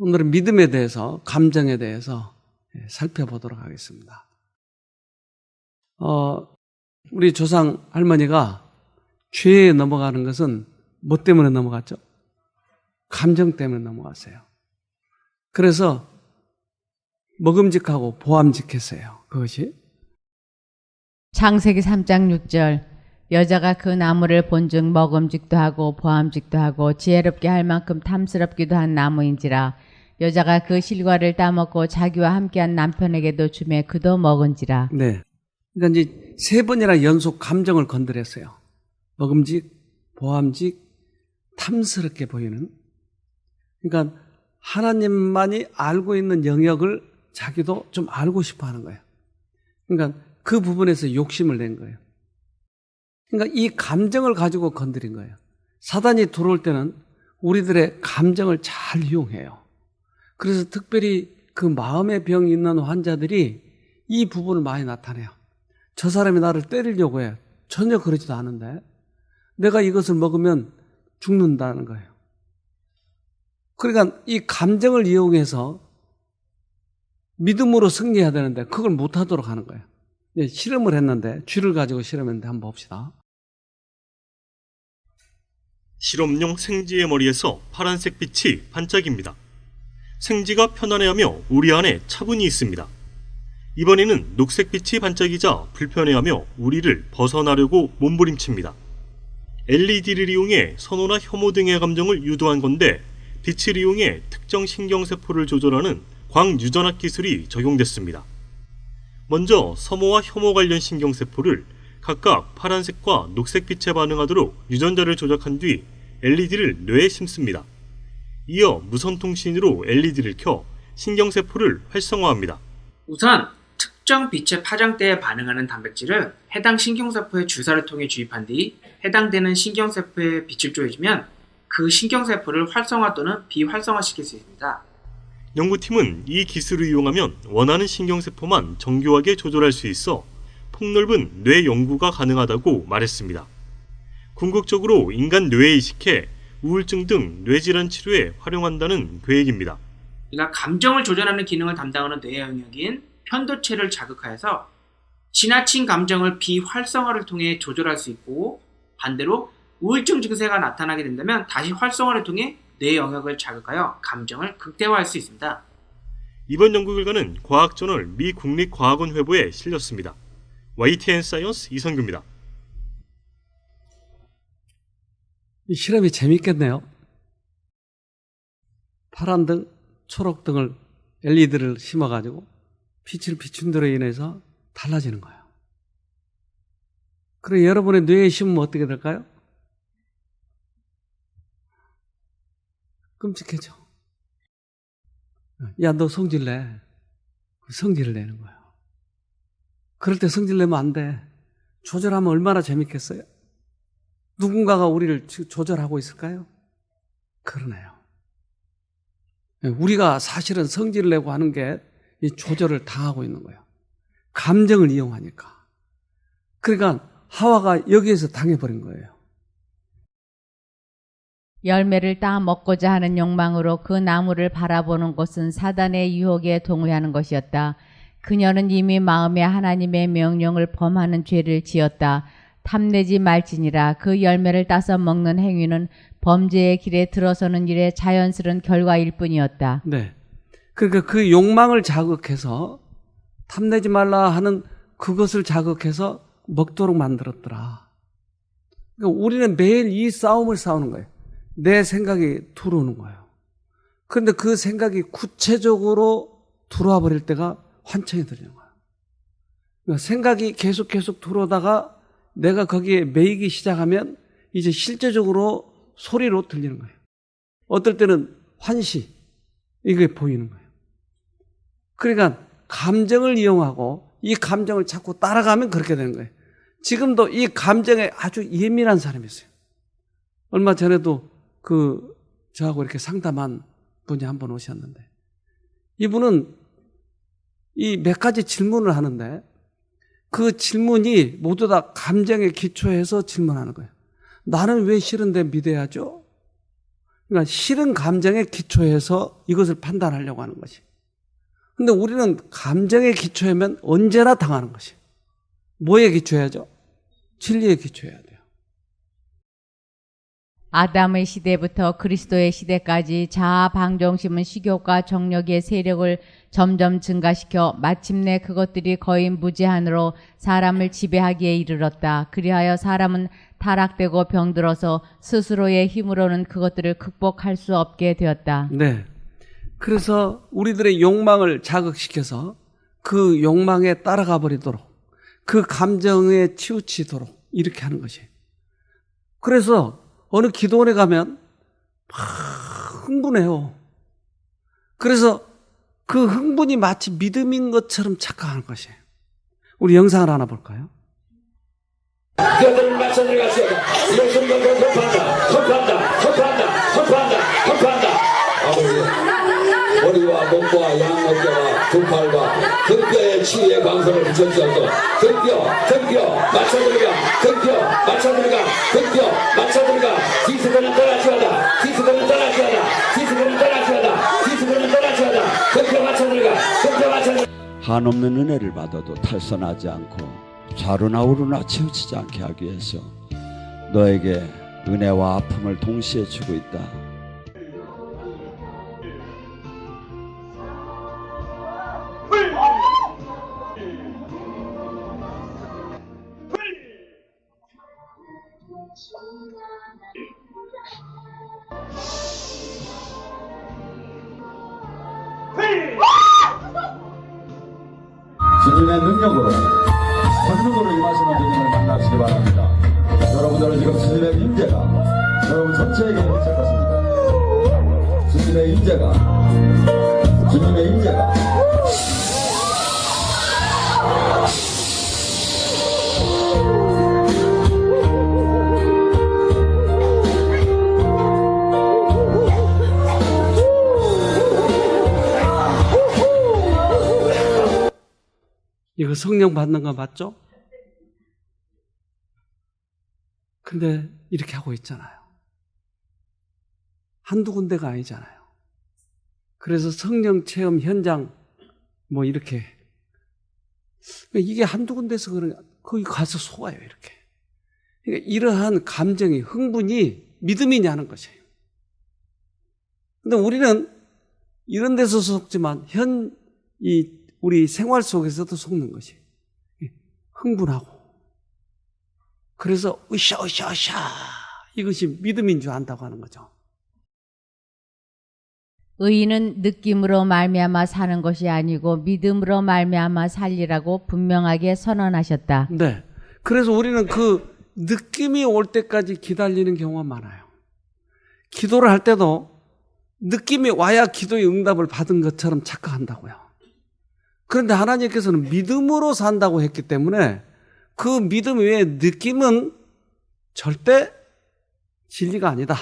오늘은 믿음에 대해서, 감정에 대해서 살펴보도록 하겠습니다. 우리 조상 할머니가 죄에 넘어가는 것은 뭐 때문에 넘어갔죠? 감정 때문에 넘어갔어요. 그래서 먹음직하고 보암직했어요. 그것이. 창세기 3장 6절 여자가 그 나무를 본즉 먹음직도 하고 보암직도 하고 지혜롭게 할 만큼 탐스럽기도 한 나무인지라 여자가 그 실과를 따먹고 자기와 함께한 남편에게도 주매 그도 먹은지라. 네. 그러니까 이제 3번이나 연속 감정을 건드렸어요. 먹음직, 보암직, 탐스럽게 보이는. 그러니까 하나님만이 알고 있는 영역을 자기도 좀 알고 싶어 하는 거예요. 그러니까 그 부분에서 욕심을 낸 거예요. 그러니까 이 감정을 가지고 건드린 거예요. 사단이 들어올 때는 우리들의 감정을 잘 이용해요. 그래서 특별히 그 마음의 병이 있는 환자들이 이 부분을 많이 나타내요. 저 사람이 나를 때리려고 해요. 전혀 그러지도 않은데 내가 이것을 먹으면 죽는다는 거예요. 그러니까 이 감정을 이용해서 믿음으로 승리해야 되는데 그걸 못하도록 하는 거예요. 실험을 했는데, 쥐를 가지고 실험했는데 한번 봅시다. 실험용 생쥐의 머리에서 파란색 빛이 반짝입니다. 생쥐가 편안해하며 우리 안에 차분히 있습니다. 이번에는 녹색 빛이 반짝이자 불편해하며 우리를 벗어나려고 몸부림칩니다. LED를 이용해 선호나 혐오 등의 감정을 유도한 건데 빛을 이용해 특정 신경세포를 조절하는 광유전학 기술이 적용됐습니다. 먼저 서모와 혐오 관련 신경세포를 각각 파란색과 녹색빛에 반응하도록 유전자를 조작한 뒤 LED를 뇌에 심습니다. 이어 무선통신으로 LED를 켜 신경세포를 활성화합니다. 우선 특정 빛의 파장대에 반응하는 단백질을 해당 신경세포의 주사를 통해 주입한 뒤 해당되는 신경세포에 빛을 조여주면 그 신경세포를 활성화 또는 비활성화시킬 수 있습니다. 연구팀은 이 기술을 이용하면 원하는 신경세포만 정교하게 조절할 수 있어 폭넓은 뇌 연구가 가능하다고 말했습니다. 궁극적으로 인간 뇌에 이식해 우울증 등 뇌질환 치료에 활용한다는 계획입니다. 우리가 감정을 조절하는 기능을 담당하는 뇌 영역인 편도체를 자극하여서 지나친 감정을 비활성화를 통해 조절할 수 있고 반대로 우울증 증세가 나타나게 된다면 다시 활성화를 통해 뇌 영역을 자극하여 감정을 극대화할 수 있습니다. 이번 연구 결과는 과학저널 미 국립과학원 회보에 실렸습니다. YTN 사이언스 이선규입니다. 이 실험이 재밌겠네요. 파란 등, 초록 등을 LED를 심어가지고 빛을 비춘 대로 인해서 달라지는 거예요. 그럼 여러분의 뇌에 심으면 어떻게 될까요? 끔찍해져. 야, 너 성질 내. 성질을 내는 거예요. 그럴 때 성질 내면 안 돼. 조절하면 얼마나 재밌겠어요? 누군가가 우리를 조절하고 있을까요? 그러네요. 우리가 사실은 성질을 내고 하는 게 이 조절을 당하고 있는 거예요. 감정을 이용하니까. 그러니까 하와가 여기에서 당해버린 거예요. 열매를 따 먹고자 하는 욕망으로 그 나무를 바라보는 것은 사단의 유혹에 동의하는 것이었다. 그녀는 이미 마음에 하나님의 명령을 범하는 죄를 지었다. 탐내지 말지니라. 그 열매를 따서 먹는 행위는 범죄의 길에 들어서는 일의 자연스러운 결과일 뿐이었다. 네. 그러니까 그 욕망을 자극해서 탐내지 말라 하는 그것을 자극해서 먹도록 만들었더라. 그러니까 우리는 매일 이 싸움을 싸우는 거예요. 내 생각이 들어오는 거예요. 그런데 그 생각이 구체적으로 들어와 버릴 때가 환청이 들리는 거예요. 그러니까 생각이 계속 들어오다가 내가 거기에 매이기 시작하면 이제 실제적으로 소리로 들리는 거예요. 어떨 때는 환시, 이게 보이는 거예요. 그러니까 감정을 이용하고 이 감정을 자꾸 따라가면 그렇게 되는 거예요. 지금도 이 감정에 아주 예민한 사람이 있어요. 얼마 전에도 저하고 이렇게 상담한 분이 한 분 오셨는데, 이분은 이 몇 가지 질문을 하는데 그 질문이 모두 다 감정에 기초해서 질문하는 거예요. 나는 왜 싫은데 믿어야죠? 그러니까 싫은 감정에 기초해서 이것을 판단하려고 하는 것이. 근데 우리는 감정에 기초하면 언제나 당하는 것이. 뭐에 기초해야죠? 진리에 기초해야 돼요. 아담의 시대부터 그리스도의 시대까지 자아 방종심은 식욕과 정욕의 세력을 점점 증가시켜 마침내 그것들이 거의 무제한으로 사람을 지배하기에 이르렀다. 그리하여 사람은 타락되고 병들어서 스스로의 힘으로는 그것들을 극복할 수 없게 되었다. 네. 그래서 우리들의 욕망을 자극시켜서 그 욕망에 따라가 버리도록, 그 감정에 치우치도록 이렇게 하는 것이. 그래서 어느 기도원에 가면 막 흥분해요. 그래서 그 흥분이 마치 믿음인 것처럼 착각하는 것이에요. 우리 영상을 하나 볼까요? 그들을 맞춰들어가시오다. 이것은 너를 험파한다. 아버지, 머리와 목과 양 어깨와 두 팔과 등뼈의 치유의 광선을 비춰주셔서 등뼈 맞춰들어가 디스코는 떠나시오다. 등뼈 맞춰들어가. 한없는 은혜를 받아도 탈선하지 않고 좌로나 우로나 치우치지 않게 하기 위해서 너에게 은혜와 아픔을 동시에 주고 있다. 주님의 능력으로 권능으로 임하시는 주님을 만나시기 바랍니다. 여러분들은 지금 주님의 임재가 여러분 전체에게 미칠 것입니다. 주님의 임재가 이거 성령 받는 거 맞죠? 근데 이렇게 하고 있잖아요. 한두 군데가 아니잖아요. 그래서 성령 체험 현장 뭐 이렇게 이게 한두 군데서 그런 거기 가서 속아요 이렇게. 그러니까 이러한 감정이 흥분이 믿음이냐는 것이에요. 근데 우리는 이런 데서 속지만 우리 생활 속에서도 속는 것이 흥분하고 그래서 으쌰 이것이 믿음인 줄 안다고 하는 거죠. 의인은 느낌으로 말미암아 사는 것이 아니고 믿음으로 말미암아 살리라고 분명하게 선언하셨다. 네. 그래서 우리는 그 느낌이 올 때까지 기다리는 경우가 많아요. 기도를 할 때도 느낌이 와야 기도의 응답을 받은 것처럼 착각한다고요. 그런데 하나님께서는 믿음으로 산다고 했기 때문에 그 믿음 외에 느낌은 절대 진리가 아니다.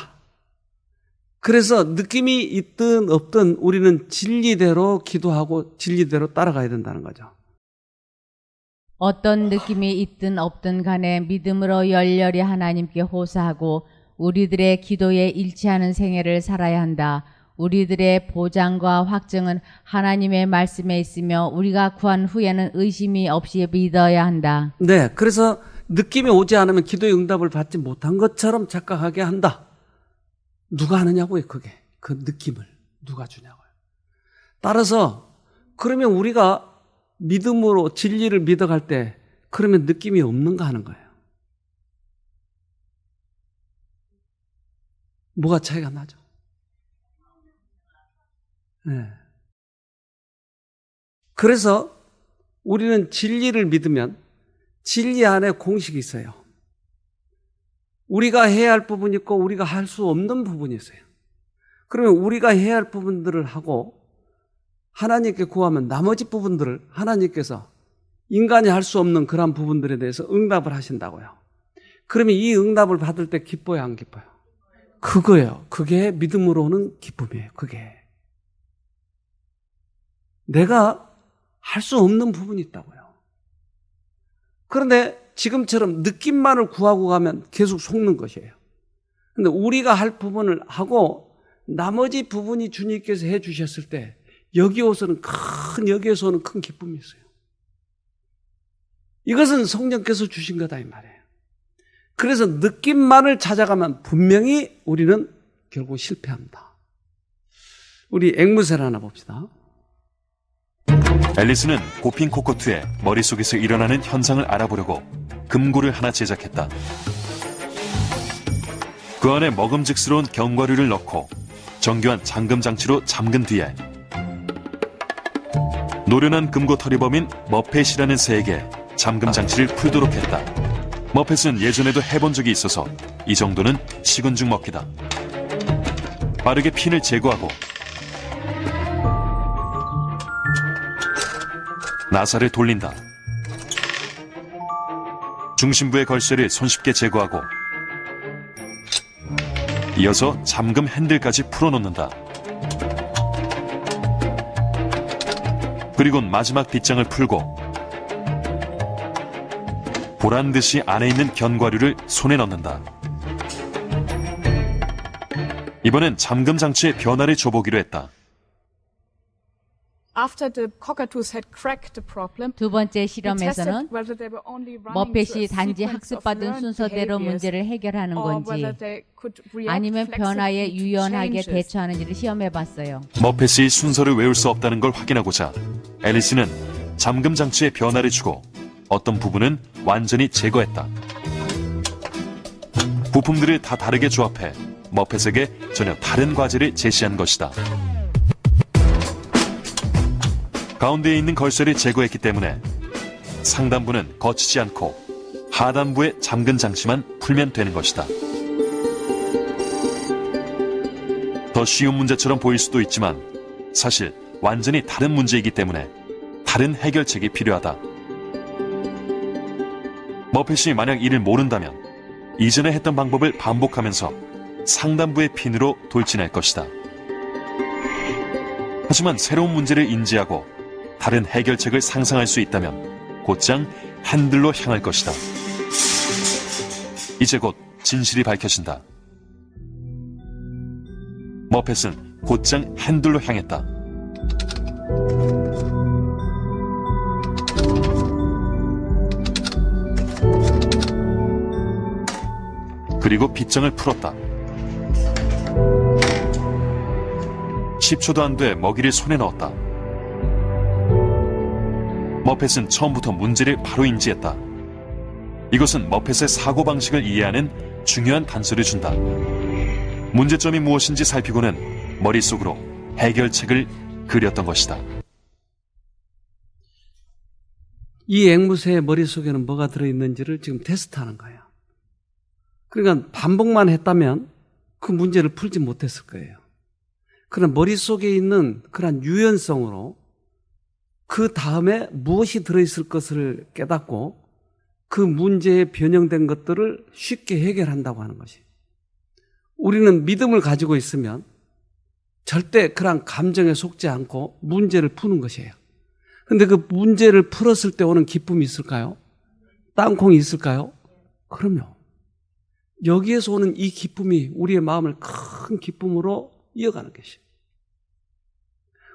그래서 느낌이 있든 없든 우리는 진리대로 기도하고 진리대로 따라가야 된다는 거죠. 어떤 느낌이 있든 없든 간에 믿음으로 열렬히 하나님께 호소하고 우리들의 기도에 일치하는 생애를 살아야 한다. 우리들의 보장과 확증은 하나님의 말씀에 있으며 우리가 구한 후에는 의심이 없이 믿어야 한다. 네, 그래서 느낌이 오지 않으면 기도의 응답을 받지 못한 것처럼 착각하게 한다. 누가 하느냐고요, 그게. 그 느낌을 누가 주냐고요. 따라서 그러면 우리가 믿음으로 진리를 믿어갈 때 그러면 느낌이 없는가 하는 거예요. 뭐가 차이가 나죠? 네. 그래서 우리는 진리를 믿으면 진리 안에 공식이 있어요. 우리가 해야 할 부분이 있고 우리가 할 수 없는 부분이 있어요. 그러면 우리가 해야 할 부분들을 하고 하나님께 구하면 나머지 부분들을 하나님께서 인간이 할 수 없는 그런 부분들에 대해서 응답을 하신다고요. 그러면 이 응답을 받을 때 기뻐요, 안 기뻐요? 그거예요. 그게 믿음으로 오는 기쁨이에요. 그게. 내가 할 수 없는 부분이 있다고요. 그런데 지금처럼 느낌만을 구하고 가면 계속 속는 것이에요. 그런데 우리가 할 부분을 하고 나머지 부분이 주님께서 해 주셨을 때 여기에서 오는 큰 기쁨이 있어요. 이것은 성령께서 주신 거다 이 말이에요. 그래서 느낌만을 찾아가면 분명히 우리는 결국 실패합니다. 우리 앵무새를 하나 봅시다. 앨리스는 고핀 코코투의 머릿속에서 일어나는 현상을 알아보려고 금고를 하나 제작했다. 그 안에 먹음직스러운 견과류를 넣고 정교한 잠금 장치로 잠근 뒤에 노련한 금고 털이범인 머펫이라는 새에게 잠금 장치를 풀도록 했다. 머펫은 예전에도 해본 적이 있어서 이 정도는 식은 죽 먹기다. 빠르게 핀을 제거하고 나사를 돌린다. 중심부의 걸쇠를 손쉽게 제거하고 이어서 잠금 핸들까지 풀어놓는다. 그리곤 마지막 빗장을 풀고 보란듯이 안에 있는 견과류를 손에 넣는다. 이번엔 잠금 장치의 변화를 줘보기로 했다. After the cockatoos had cracked the problem, 두 번째 we 실험에서는 tested whether they were only running 머펫이 through a 단지 sequence of 학습받은 learned 순서대로 behaviors 문제를 해결하는 or 건지 whether they could react 아니면 변화에 flexibly to 유연하게 changes. 대처하는지를 시험해봤어요. 머펫이 순서를 외울 수 없다는 걸 확인하고자 앨리스는 잠금 장치에 변화를 주고 어떤 부분은 완전히 제거했다. 부품들을 다 다르게 조합해 머펫에게 전혀 다른 과제를 제시한 것이다. 가운데에 있는 걸쇠를 제거했기 때문에 상단부는 거치지 않고 하단부의 잠근 장치만 풀면 되는 것이다. 더 쉬운 문제처럼 보일 수도 있지만 사실 완전히 다른 문제이기 때문에 다른 해결책이 필요하다. 머펫이 만약 이를 모른다면 이전에 했던 방법을 반복하면서 상단부의 핀으로 돌진할 것이다. 하지만 새로운 문제를 인지하고 다른 해결책을 상상할 수 있다면 곧장 핸들로 향할 것이다. 이제 곧 진실이 밝혀진다. 머펫은 곧장 핸들로 향했다. 그리고 빗장을 풀었다. 10초도 안 돼 먹이를 손에 넣었다. 머펫은 처음부터 문제를 바로 인지했다. 이것은 머펫의 사고방식을 이해하는 중요한 단서를 준다. 문제점이 무엇인지 살피고는 머릿속으로 해결책을 그렸던 것이다. 이 앵무새의 머릿속에는 뭐가 들어있는지를 지금 테스트하는 거예요. 그러니까 반복만 했다면 그 문제를 풀지 못했을 거예요. 그런 머릿속에 있는 그런 유연성으로 그 다음에 무엇이 들어있을 것을 깨닫고 그 문제에 변형된 것들을 쉽게 해결한다고 하는 것이. 우리는 믿음을 가지고 있으면 절대 그런 감정에 속지 않고 문제를 푸는 것이에요. 그런데 그 문제를 풀었을 때 오는 기쁨이 있을까요? 땅콩이 있을까요? 그럼요. 여기에서 오는 이 기쁨이 우리의 마음을 큰 기쁨으로 이어가는 것이에요.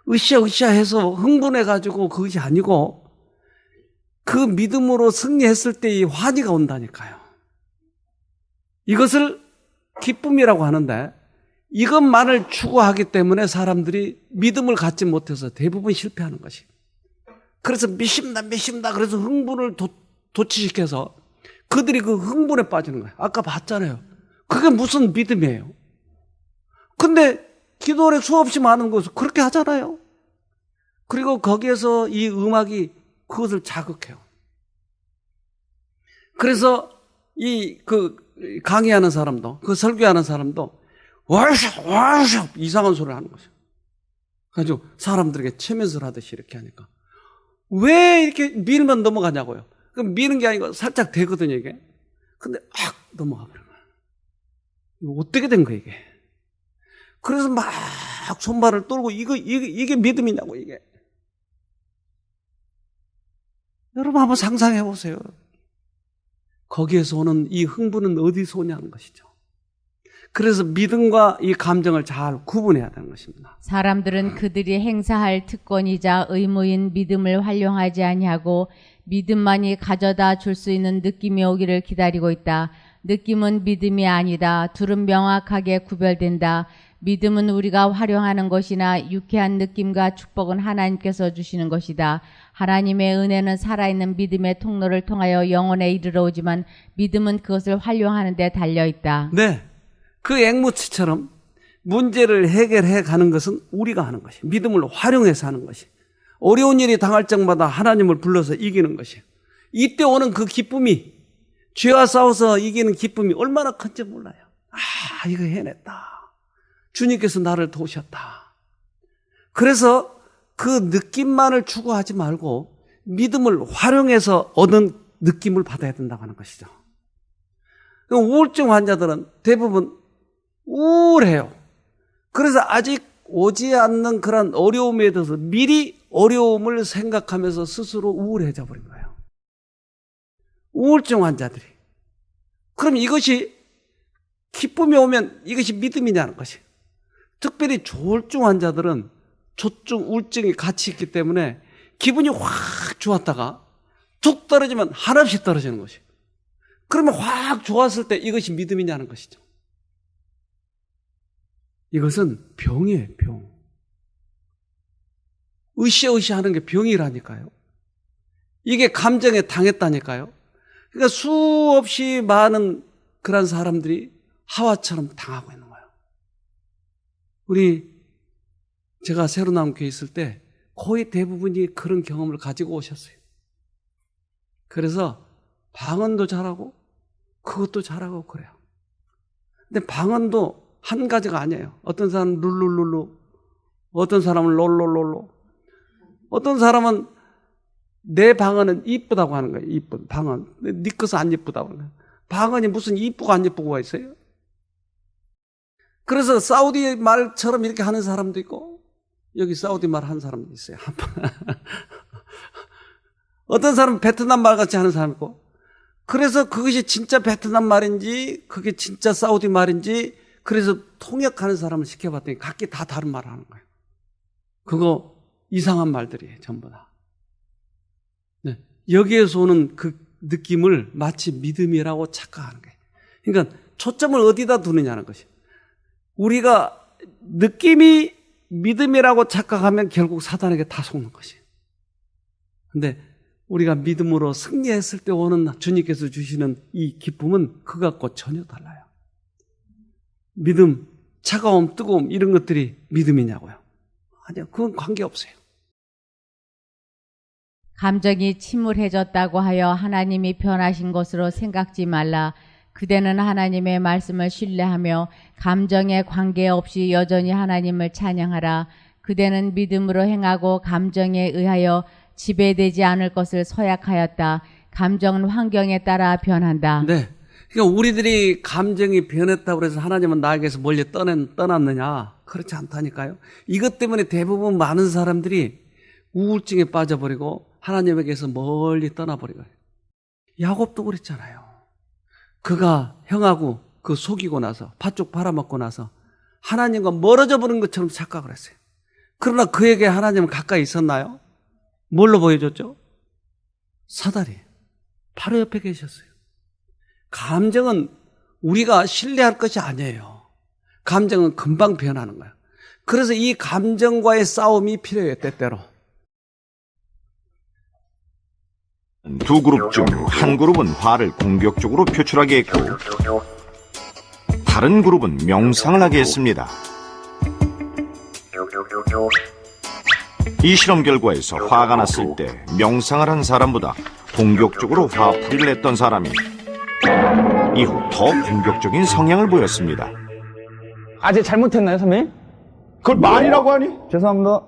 으쌰으쌰 해서 흥분해가지고 그것이 아니고 그 믿음으로 승리했을 때 이 환희가 온다니까요. 이것을 기쁨이라고 하는데 이것만을 추구하기 때문에 사람들이 믿음을 갖지 못해서 대부분 실패하는 것이에요. 그래서 미신다 그래서 흥분을 도취시켜서 그들이 그 흥분에 빠지는 거예요. 아까 봤잖아요. 그게 무슨 믿음이에요. 근데 기도를 수없이 많은 곳을 그렇게 하잖아요. 그리고 거기에서 이 음악이 그것을 자극해요. 그래서 강의하는 사람도, 그 설교하는 사람도 월샵 이상한 소리를 하는 거죠. 그래가지고 사람들에게 체면설 하듯이 이렇게 하니까 왜 이렇게 밀면 넘어가냐고요. 그럼 미는 게 아니고 살짝 되거든요, 이게. 근데 확 넘어가 버려요. 이거 어떻게 된 거예요, 이게? 그래서 막 손발을 떨고 이게 믿음이냐고, 이게. 여러분 한번 상상해 보세요. 거기에서 오는 이 흥분은 어디서 오냐는 것이죠. 그래서 믿음과 이 감정을 잘 구분해야 되는 것입니다. 사람들은 그들이 행사할 특권이자 의무인 믿음을 활용하지 아니하고 믿음만이 가져다 줄 수 있는 느낌이 오기를 기다리고 있다. 느낌은 믿음이 아니다. 둘은 명확하게 구별된다. 믿음은 우리가 활용하는 것이나 유쾌한 느낌과 축복은 하나님께서 주시는 것이다. 하나님의 은혜는 살아있는 믿음의 통로를 통하여 영혼에 이르러 오지만 믿음은 그것을 활용하는 데 달려있다. 네. 그 앵무치처럼 문제를 해결해 가는 것은 우리가 하는 것이, 믿음을 활용해서 하는 것이, 어려운 일이 당할 적마다 하나님을 불러서 이기는 것이, 이때 오는 그 기쁨이, 죄와 싸워서 이기는 기쁨이 얼마나 큰지 몰라요. 아, 이거 해냈다. 주님께서 나를 도우셨다. 그래서 그 느낌만을 추구하지 말고 믿음을 활용해서 얻은 느낌을 받아야 된다고 하는 것이죠. 우울증 환자들은 대부분 우울해요. 그래서 아직 오지 않는 그런 어려움에 대해서 미리 어려움을 생각하면서 스스로 우울해져 버린 거예요. 우울증 환자들이. 그럼 이것이 기쁨이 오면 이것이 믿음이냐는 것이. 특별히 조울증 환자들은 조증, 우울증이 같이 있기 때문에 기분이 확 좋았다가 툭 떨어지면 한없이 떨어지는 것이. 그러면 확 좋았을 때 이것이 믿음이냐는 것이죠. 이것은 병이에요, 병. 으쌰으쌰 하는 게 병이라니까요. 이게 감정에 당했다니까요. 그러니까 수없이 많은 그런 사람들이 하와처럼 당하고 있는 거예요. 제가 새로 나온 교회 있을 때 거의 대부분이 그런 경험을 가지고 오셨어요. 그래서 방언도 잘하고 그것도 잘하고 그래요. 근데 방언도 한 가지가 아니에요. 어떤 사람은 룰루룰루, 어떤 사람은 롤롤롤로, 어떤 사람은 내 방언은 이쁘다고 하는 거예요. 이쁜 방언. 네 것은 안 이쁘다고 하는 거예요. 방언이 무슨 이쁘고 안 이쁘고가 있어요? 그래서 사우디 말처럼 이렇게 하는 사람도 있고 여기 사우디 말 하는 사람도 있어요. 어떤 사람은 베트남 말 같이 하는 사람이 있고, 그래서 그것이 진짜 베트남 말인지 그게 진짜 사우디 말인지 그래서 통역하는 사람을 시켜봤더니 각기 다 다른 말을 하는 거예요. 그거 이상한 말들이에요, 전부 다. 네. 여기에서 오는 그 느낌을 마치 믿음이라고 착각하는 거예요. 그러니까 초점을 어디다 두느냐는 것이. 우리가 느낌이 믿음이라고 착각하면 결국 사단에게 다 속는 것이에요. 근데 우리가 믿음으로 승리했을 때 오는 주님께서 주시는 이 기쁨은 그 갖고 전혀 달라요. 믿음, 차가움, 뜨거움 이런 것들이 믿음이냐고요? 아니요, 그건 관계없어요. 감정이 침울해졌다고 하여 하나님이 변하신 것으로 생각지 말라. 그대는 하나님의 말씀을 신뢰하며 감정에 관계없이 여전히 하나님을 찬양하라. 그대는 믿음으로 행하고 감정에 의하여 지배되지 않을 것을 서약하였다. 감정은 환경에 따라 변한다. 네. 그러니까 우리들이 감정이 변했다고 해서 하나님은 나에게서 멀리 떠났느냐? 그렇지 않다니까요. 이것 때문에 대부분 많은 사람들이 우울증에 빠져버리고 하나님에게서 멀리 떠나버리고. 야곱도 그랬잖아요. 그가 형하고 그 속이고 나서 팥죽 팔아먹고 나서 하나님과 멀어져 버린 것처럼 착각을 했어요. 그러나 그에게 하나님은 가까이 있었나요? 뭘로 보여줬죠? 사다리. 바로 옆에 계셨어요. 감정은 우리가 신뢰할 것이 아니에요. 감정은 금방 변하는 거예요. 그래서 이 감정과의 싸움이 필요해요, 때때로. 두 그룹 중 한 그룹은 화를 공격적으로 표출하게 했고 다른 그룹은 명상을 하게 했습니다. 이 실험 결과에서 화가 났을 때 명상을 한 사람보다 공격적으로 화풀이를 했던 사람이 이후 더 공격적인 성향을 보였습니다. 아재 잘못했나요, 선배님? 그걸 말이라고 하니? 죄송합니다.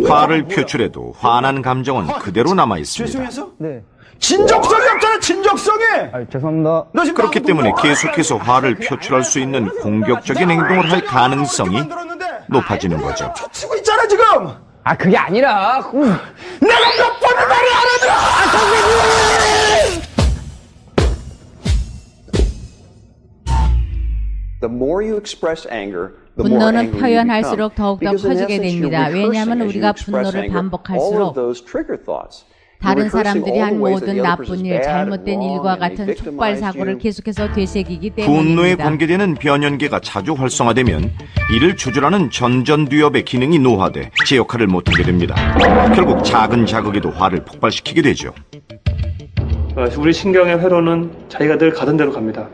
화를 표출해도 화난 감정은 그대로 남아 있습니다. 죄송해서? 네. 진정성이 없잖아, 진정성이! 죄송합니다. 너 지금 그렇기 방송 때문에 뭐 계속해서 화를 표출할 수 있는 공격적인 행동을 할 가능성이 높아지는 거죠. 치고 있잖아, 지금! 그게 아니라. 내가 몇 번을 말을 안 하더라! 선생님! 분노는 표현할수록 더욱더 커지게 됩니다. 왜냐하면 우리가 분노를 반복할수록 다른 사람들이 한 모든 나쁜 일, 잘못된 일과 같은 촉발 사고를 계속해서 되새기기 분노에 때문입니다. 관계되는 변연계가 자주 활성화되면 이를 조절하는 전전두엽의 기능이 노화돼 제 역할을 못하게 됩니다. 결국 작은 자극에도 화를 폭발시키게 되죠. 우리 신경의 회로는 자기가 늘 가던 대로 갑니다.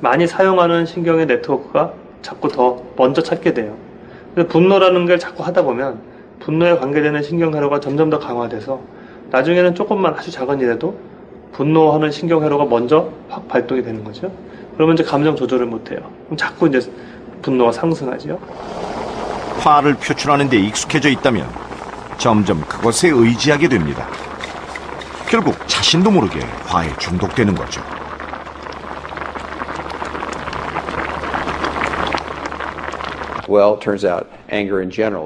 많이 사용하는 신경의 네트워크가 자꾸 더 먼저 찾게 돼요. 그래서 분노라는 걸 자꾸 하다 보면 분노에 관계되는 신경 회로가 점점 더 강화돼서 나중에는 조금만 아주 작은 일에도 분노하는 신경 회로가 먼저 확 발동이 되는 거죠. 그러면 이제 감정 조절을 못 해요. 그럼 자꾸 이제 분노가 상승하죠. 화를 표출하는 데 익숙해져 있다면 점점 그것에 의지하게 됩니다. 결국 자신도 모르게 화에 중독되는 거죠.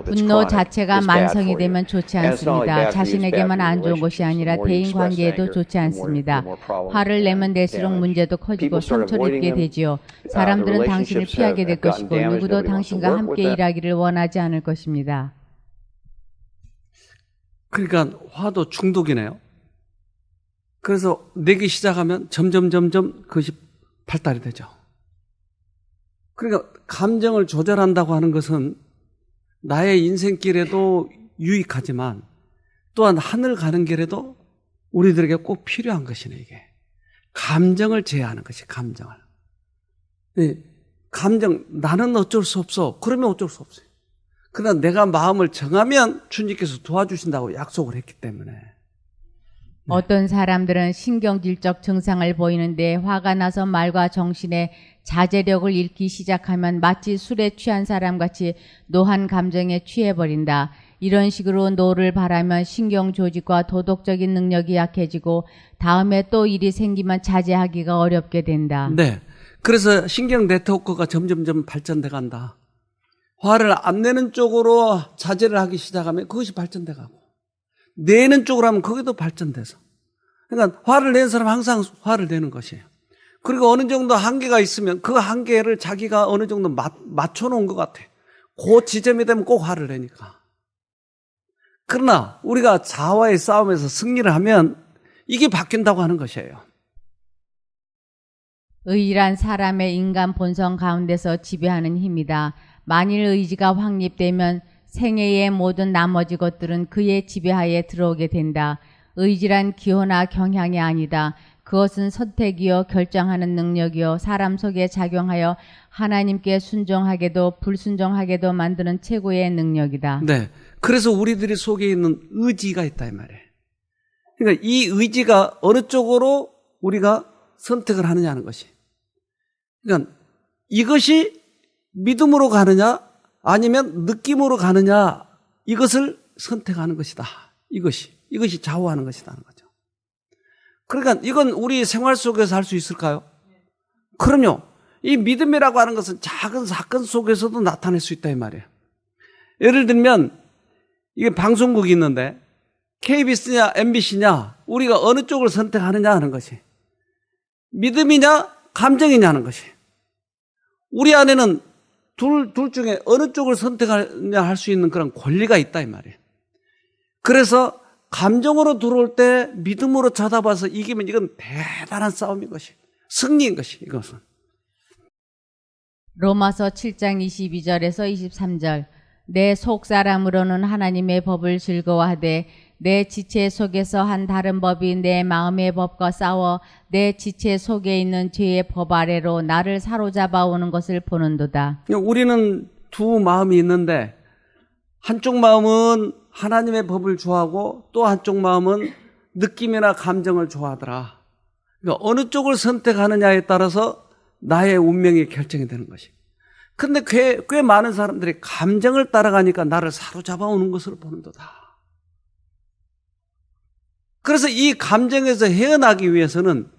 분노 자체가 만성이 되면 좋지 않습니다. 자신에게만 안 좋은 것이 아니라 대인 관계에도 좋지 않습니다. 화를 내면 낼수록 문제도 커지고 상처를 입게 되지요. 사람들은 당신을 피하게 될 것이고 누구도 당신과 함께 일하기를 원하지 않을 것입니다. 그러니까 화도 중독이네요. 그래서 내기 시작하면 점점 그것이 발달이 되죠. 그러니까 감정을 조절한다고 하는 것은 나의 인생길에도 유익하지만 또한 하늘 가는 길에도 우리들에게 꼭 필요한 것이네, 이게. 감정을 제어하는 것이 감정을. 감정, 나는 어쩔 수 없어. 그러면 어쩔 수 없어요. 그러나 내가 마음을 정하면 주님께서 도와주신다고 약속을 했기 때문에. 어떤 사람들은 신경질적 증상을 보이는데 화가 나서 말과 정신의 자제력을 잃기 시작하면 마치 술에 취한 사람같이 노한 감정에 취해버린다. 이런 식으로 노를 바라면 신경 조직과 도덕적인 능력이 약해지고 다음에 또 일이 생기면 자제하기가 어렵게 된다. 네. 그래서 신경 네트워크가 점점 발전돼 간다. 화를 안 내는 쪽으로 자제를 하기 시작하면 그것이 발전돼 가고 내는 쪽으로 하면 그게 더 발전돼서. 그러니까 화를 내는 사람은 항상 화를 내는 것이에요. 그리고 어느 정도 한계가 있으면 그 한계를 자기가 어느 정도 맞춰놓은 것 같아. 그 지점이 되면 꼭 화를 내니까. 그러나 우리가 자아와의 싸움에서 승리를 하면 이게 바뀐다고 하는 것이에요. 의지란 사람의 인간 본성 가운데서 지배하는 힘이다. 만일 의지가 확립되면 생애의 모든 나머지 것들은 그의 지배하에 들어오게 된다. 의지란 기호나 경향이 아니다. 그것은 선택이요 결정하는 능력이요 사람 속에 작용하여 하나님께 순종하게도 불순종하게도 만드는 최고의 능력이다. 네, 그래서 우리들이 속에 있는 의지가 있다 이 말이에요. 그러니까 이 의지가 어느 쪽으로 우리가 선택을 하느냐는 것이. 그러니까 이것이 믿음으로 가느냐 아니면 느낌으로 가느냐 이것을 선택하는 것이다. 이것이 좌우하는 것이라는 거죠. 그러니까 이건 우리 생활 속에서 할 수 있을까요? 그럼요. 이 믿음이라고 하는 것은 작은 사건 속에서도 나타낼 수 있다 이 말이에요. 예를 들면 이게 방송국이 있는데 KBS냐 MBC냐 우리가 어느 쪽을 선택하느냐 하는 것이 믿음이냐 감정이냐는 것이 우리 안에는 둘 중에 어느 쪽을 선택하냐 할 수 있는 그런 권리가 있다 이 말이에요. 그래서 감정으로 들어올 때 믿음으로 쳐다봐서 이기면 이건 대단한 싸움인 것이 승리인 것이 이것은. 로마서 7장 22절에서 23절 내 속사람으로는 하나님의 법을 즐거워하되 내 지체 속에서 한 다른 법이 내 마음의 법과 싸워 내 지체 속에 있는 죄의 법 아래로 나를 사로잡아 오는 것을 보는도다. 우리는 두 마음이 있는데 한쪽 마음은 하나님의 법을 좋아하고 또 한쪽 마음은 느낌이나 감정을 좋아하더라. 그러니까 어느 쪽을 선택하느냐에 따라서 나의 운명이 결정이 되는 것이. 근데 꽤 많은 사람들이 감정을 따라가니까 나를 사로잡아 오는 것을 보는도다. 그래서 이 감정에서 헤어나기 위해서는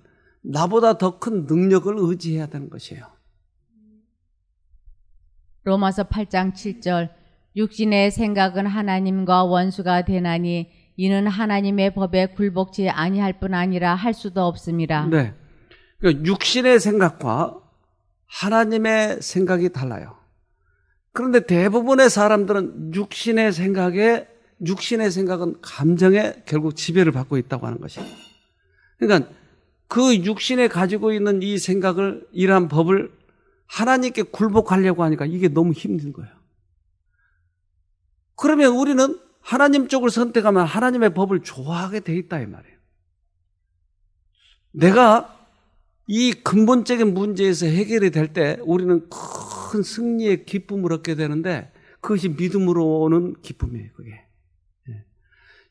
나보다 더 큰 능력을 의지해야 되는 것이에요. 로마서 8장 7절 육신의 생각은 하나님과 원수가 되나니 이는 하나님의 법에 굴복지 아니할 뿐 아니라 할 수도 없습니다. 네. 그러니까 육신의 생각과 하나님의 생각이 달라요. 그런데 대부분의 사람들은 육신의 생각은 감정에 결국 지배를 받고 있다고 하는 것이에요. 그러니까 그 육신에 가지고 있는 이 생각을, 이러한 법을 하나님께 굴복하려고 하니까 이게 너무 힘든 거예요. 그러면 우리는 하나님 쪽을 선택하면 하나님의 법을 좋아하게 돼 있다 이 말이에요. 내가 이 근본적인 문제에서 해결이 될 때 우리는 큰 승리의 기쁨을 얻게 되는데 그것이 믿음으로 오는 기쁨이에요. 그게.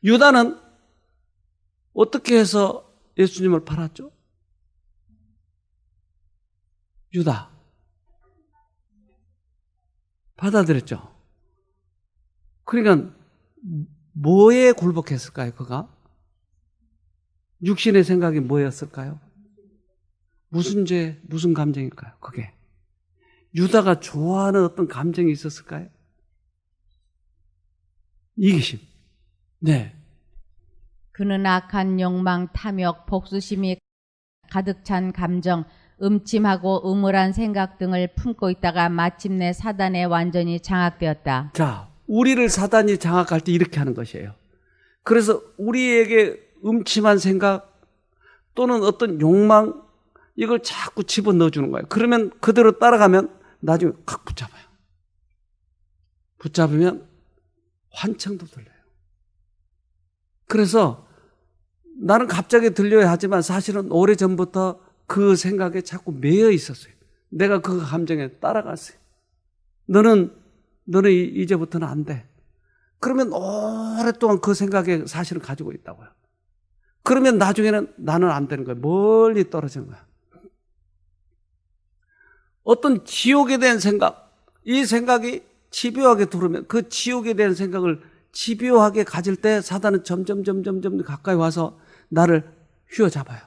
유다는 어떻게 해서 예수님을 팔았죠? 유다 받아들였죠. 그러니까 뭐에 굴복했을까요? 그가 육신의 생각이 뭐였을까요? 무슨 죄, 무슨 감정일까요? 그게 유다가 좋아하는 어떤 감정이 있었을까요? 이기심. 네. 그는 악한 욕망, 탐욕, 복수심이 가득 찬 감정, 음침하고 음울한 생각 등을 품고 있다가 마침내 사단에 완전히 장악되었다. 자, 우리를 사단이 장악할 때 이렇게 하는 것이에요. 그래서 우리에게 음침한 생각 또는 어떤 욕망, 이걸 자꾸 집어넣어 주는 거예요. 그러면 그대로 따라가면 나중에 확 붙잡아요. 붙잡으면 환청도 들려요. 그래서 나는 갑자기 들려야 하지만 사실은 오래전부터 그 생각에 자꾸 매여 있었어요. 내가 그 감정에 따라갔어요. 너는 이제부터는 안 돼. 그러면 오랫동안 그 생각에 사실은 가지고 있다고요. 그러면 나중에는 나는 안 되는 거예요. 멀리 떨어지는 거야. 어떤 지옥에 대한 생각, 이 생각이 집요하게 들어오면 그 지옥에 대한 생각을 집요하게 가질 때 사단은 점점 가까이 와서 나를 휘어잡아요.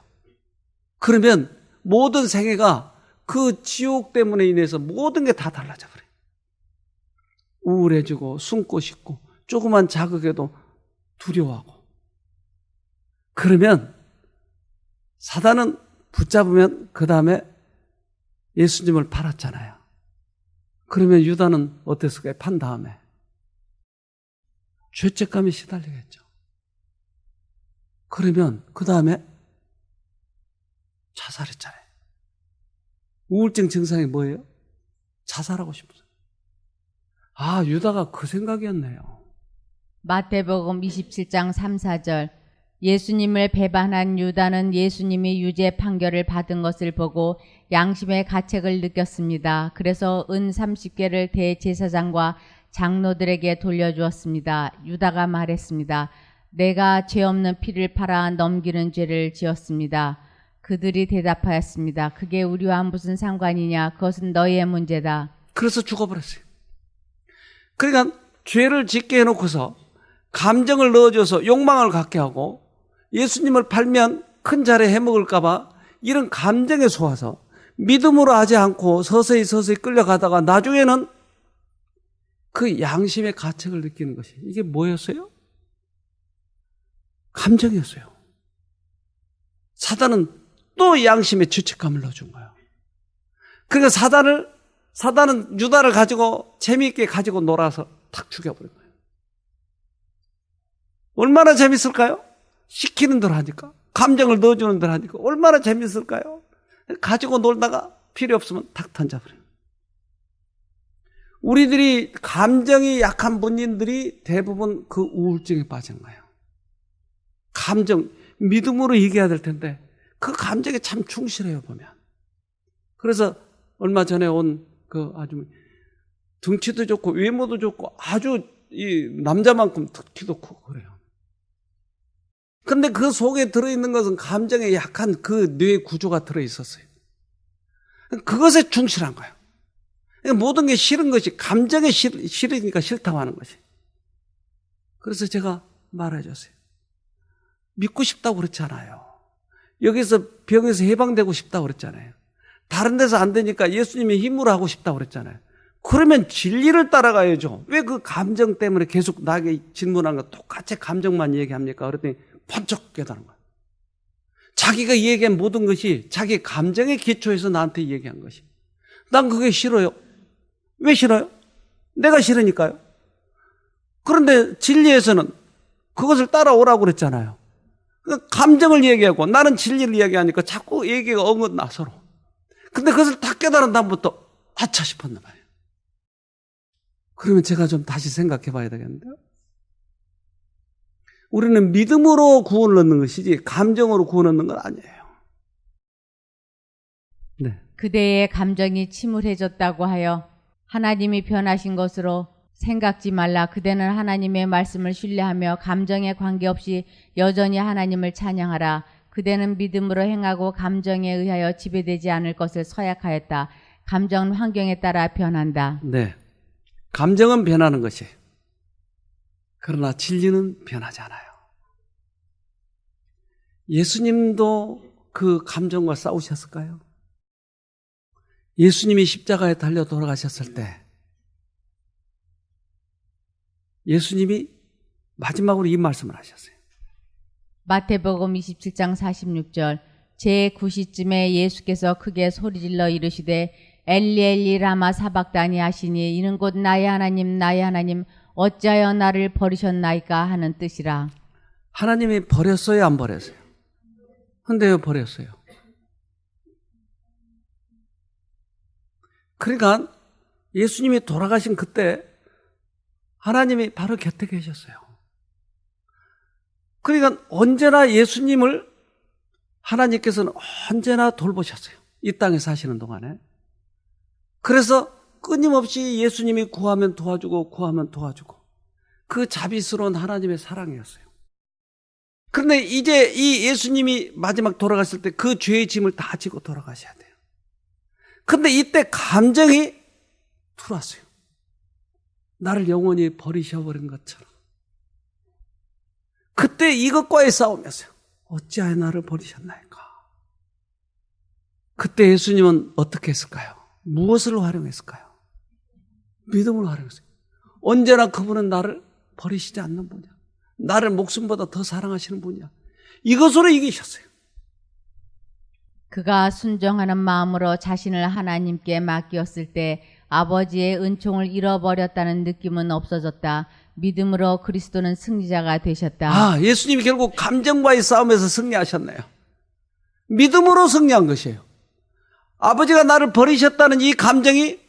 그러면 모든 생애가 그 지옥 때문에 인해서 모든 게 다 달라져 버려요. 우울해지고 숨고 싶고 조그만 자극에도 두려워하고. 그러면 사단은 붙잡으면 그 다음에 예수님을 팔았잖아요. 그러면 유다는 어땠을까요? 판 다음에 죄책감에 시달리겠죠. 그러면 그 다음에 자살했잖아요. 우울증 증상이 뭐예요? 자살하고 싶어서. 아, 유다가 그 생각이었네요. 마태복음 27장 3, 4절. 예수님을 배반한 유다는 예수님이 유죄 판결을 받은 것을 보고 양심의 가책을 느꼈습니다. 그래서 은 30개를 대제사장과 장로들에게 돌려주었습니다. 유다가 말했습니다. 내가 죄 없는 피를 팔아 넘기는 죄를 지었습니다. 그들이 대답하였습니다. 그게 우리와 무슨 상관이냐? 그것은 너희의 문제다. 그래서 죽어버렸어요. 그러니까 죄를 짓게 해놓고서 감정을 넣어줘서 욕망을 갖게 하고 예수님을 팔면 큰 자리에 해먹을까 봐 이런 감정에 속아서 믿음으로 하지 않고 서서히 끌려가다가 나중에는 그 양심의 가책을 느끼는 것이, 이게 뭐였어요? 감정이었어요. 사단은 또 양심의 죄책감을 넣어준 거예요. 그러니까 사단은 유다를 가지고 재미있게 가지고 놀아서 탁 죽여버린 거예요. 얼마나 재밌을까요? 시키는 대로 하니까, 감정을 넣어주는 대로 하니까 얼마나 재밌을까요? 가지고 놀다가 필요 없으면 탁 던져버려요. 우리들이 감정이 약한 분인들이 대부분 그 우울증에 빠진 거예요. 감정, 믿음으로 얘기해야 될 텐데 그 감정에 참 충실해요, 보면. 그래서 얼마 전에 온 그 아주 등치도 좋고 외모도 좋고 아주 이 남자만큼 키도 크고 그래요. 근데 그 속에 들어있는 것은 감정에 약한 그 뇌 구조가 들어있었어요. 그것에 충실한 거예요. 모든 게 싫은 것이, 감정에 싫으니까 싫다고 하는 것이. 그래서 제가 말해줬어요. 믿고 싶다고 그렇지 않아요. 여기서 병에서 해방되고 싶다고 그랬잖아요. 다른 데서 안 되니까 예수님의 힘으로 하고 싶다고 그랬잖아요. 그러면 진리를 따라가야죠. 왜 그 감정 때문에 계속 나에게 질문한 거 똑같이 감정만 얘기합니까? 그랬더니 번쩍 깨달은 거예요. 자기가 얘기한 모든 것이 자기 감정의 기초에서 나한테 얘기한 것이. 난 그게 싫어요. 왜 싫어요? 내가 싫으니까요. 그런데 진리에서는 그것을 따라오라고 그랬잖아요. 감정을 얘기하고 나는 진리를 얘기하니까 자꾸 얘기가 엉긋나 서로. 근데 그것을 다 깨달은 다음부터 아차 싶었나 봐요. 그러면 제가 좀 다시 생각해 봐야 되겠는데요. 우리는 믿음으로 구원을 얻는 것이지 감정으로 구원을 얻는 건 아니에요. 네. 그대의 감정이 침울해졌다고 하여 하나님이 변하신 것으로 생각지 말라. 그대는 하나님의 말씀을 신뢰하며 감정에 관계없이 여전히 하나님을 찬양하라. 그대는 믿음으로 행하고 감정에 의하여 지배되지 않을 것을 서약하였다. 감정은 환경에 따라 변한다. 네. 감정은 변하는 것이. 그러나 진리는 변하지 않아요. 예수님도 그 감정과 싸우셨을까요? 예수님이 십자가에 달려 돌아가셨을 때 예수님이 마지막으로 이 말씀을 하셨어요. 마태복음 27장 46절 제9시쯤에 예수께서 크게 소리질러 이르시되 엘리 엘리 라마 사박다니 하시니 이는 곧 나의 하나님 나의 하나님 어찌하여 나를 버리셨나이까 하는 뜻이라. 하나님이 버렸어요, 안 버렸어요? 근데 왜 버렸어요? 그러니까 예수님이 돌아가신 그때 하나님이 바로 곁에 계셨어요. 그러니까 언제나 예수님을 하나님께서는 언제나 돌보셨어요. 이 땅에 사시는 동안에. 그래서 끊임없이 예수님이 구하면 도와주고 구하면 도와주고 그 자비스러운 하나님의 사랑이었어요. 그런데 이제 이 예수님이 마지막 돌아갔을 때 그 죄의 짐을 다 지고 돌아가셔야 돼요. 근데 이때 감정이 들어왔어요. 나를 영원히 버리셔버린 것처럼. 그때 이것과의 싸움이었어요. 어찌하여 나를 버리셨나이까. 그때 예수님은 어떻게 했을까요? 무엇을 활용했을까요? 믿음을 활용했어요. 언제나 그분은 나를 버리시지 않는 분이야. 나를 목숨보다 더 사랑하시는 분이야. 이것으로 이기셨어요. 그가 순종하는 마음으로 자신을 하나님께 맡겼을 때 아버지의 은총을 잃어버렸다는 느낌은 없어졌다. 믿음으로 그리스도는 승리자가 되셨다. 예수님이 결국 감정과의 싸움에서 승리하셨네요. 믿음으로 승리한 것이에요. 아버지가 나를 버리셨다는 이 감정이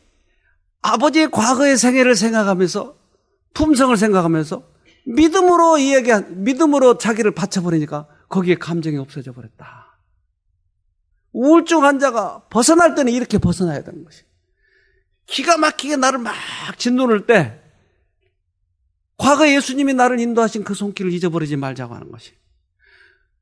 아버지의 과거의 생애를 생각하면서 품성을 생각하면서 믿음으로 자기를 바쳐버리니까 거기에 감정이 없어져 버렸다. 우울증 환자가 벗어날 때는 이렇게 벗어나야 되는 것이. 기가 막히게 나를 막 짓누를 때 과거 예수님이 나를 인도하신 그 손길을 잊어버리지 말자고 하는 것이.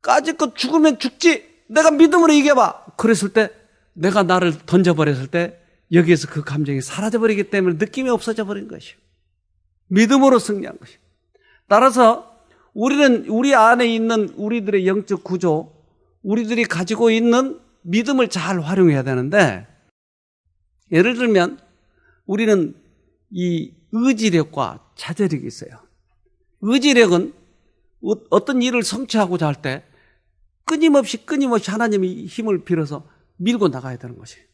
까짓것 죽으면 죽지. 내가 믿음으로 이겨봐. 그랬을 때 내가 나를 던져버렸을 때 여기에서 그 감정이 사라져버리기 때문에 느낌이 없어져 버린 것이요. 믿음으로 승리한 것이요. 따라서 우리는 우리 안에 있는 우리들의 영적 구조, 우리들이 가지고 있는 믿음을 잘 활용해야 되는데, 예를 들면 우리는 이 의지력과 자제력이 있어요. 의지력은 어떤 일을 성취하고자 할 때 끊임없이 하나님의 힘을 빌어서 밀고 나가야 되는 것이에요.